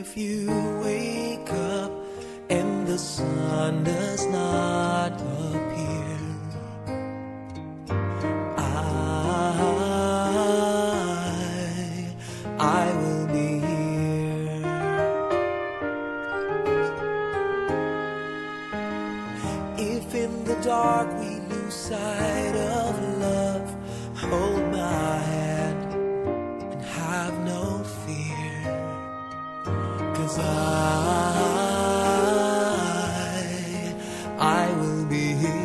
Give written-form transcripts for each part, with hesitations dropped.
if you wake up and the sun does not appear. I will be here. If in the dark we lose sight of love, hold my hand and have no fear, 'cause I will be here.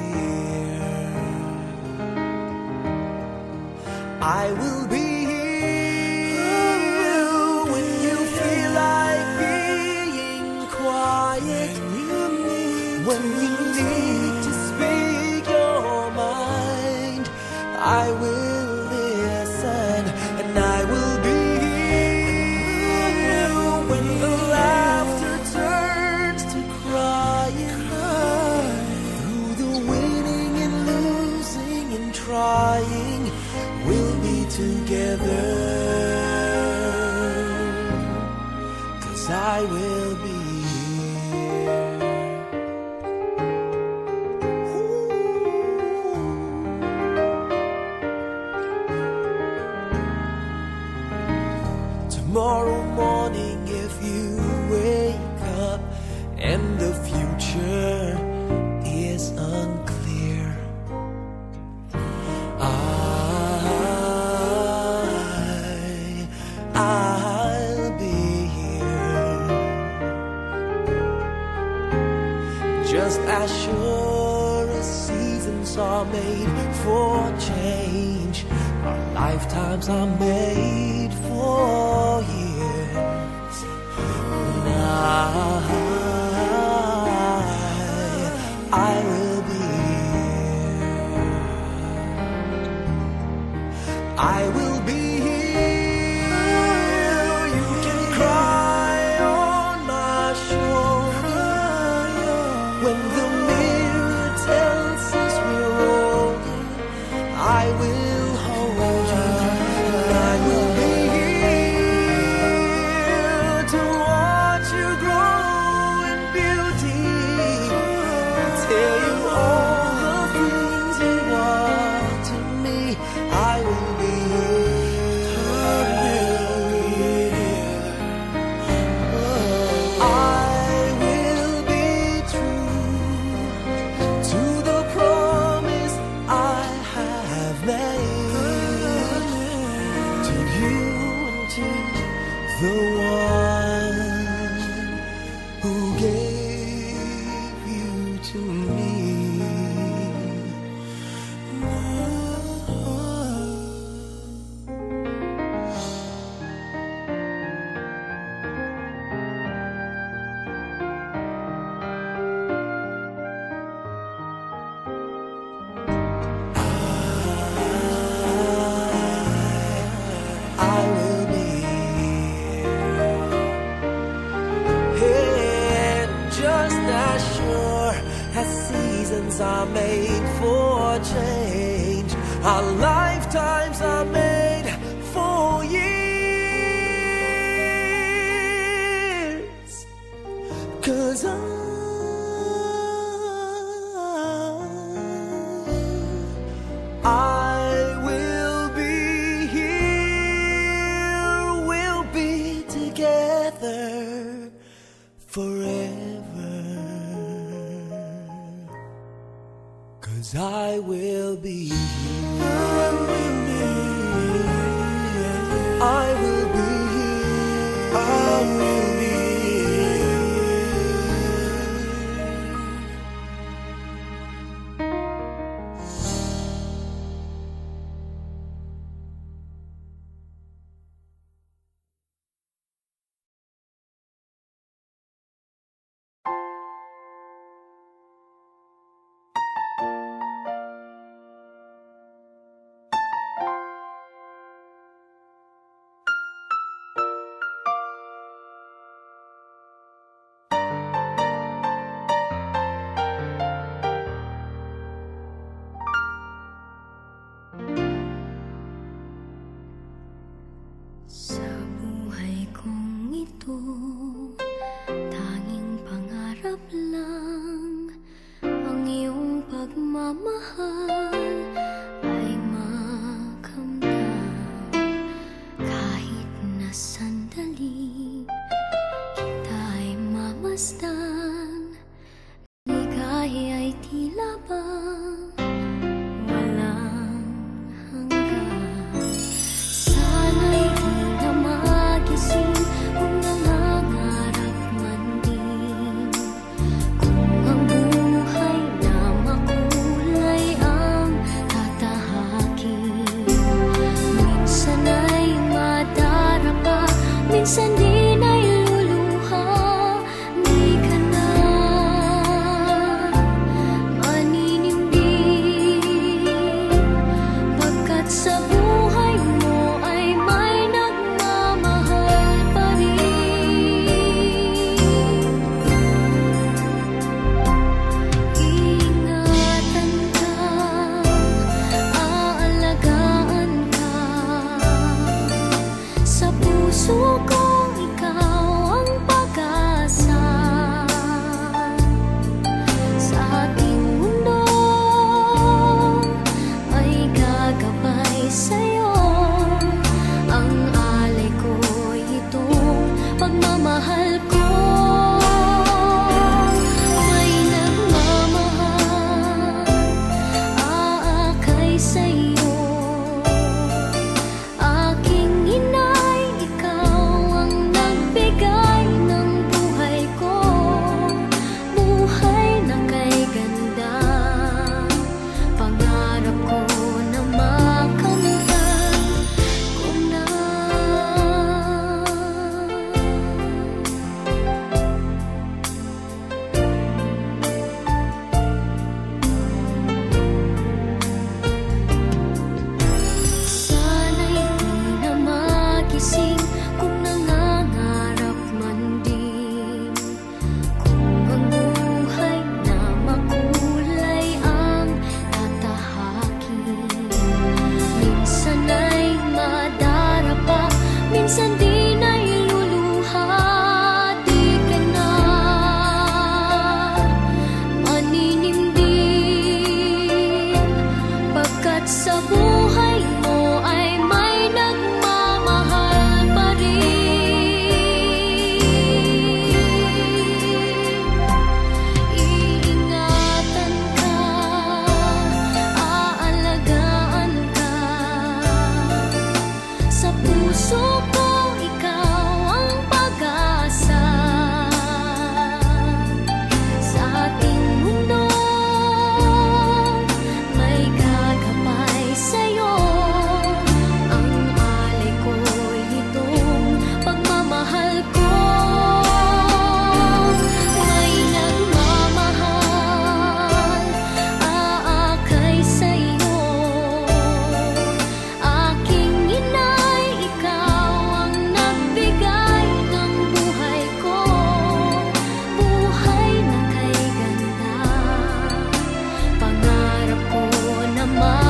I will be here when you feel like being quiet, when you need to speak your mind. I will listen and I will be here when the laughter turns to crying. Through the winning and losing and trying, we'll be together, 'cause I will be here. Tomorrow morning, if you wake up and the future is unclear, I'll be here. Just as sure as seasons are made for change, our lifetimes are made for years. And I will be here. I will be here. You can cry on my shoulder when the mirror tells us we're older. I will hold you. I will be here to watch you grow in beauty, tell you all the things you are to me. I will be here. I will be true to the promise I have made to you and to the one who gave you to me. I will be here. And just as sure as seasons are made for change, our lifetimes are made for years. 'Cause I will be here. We'll be together forever, 'cause I will be here. I will be here. I will be here. ko na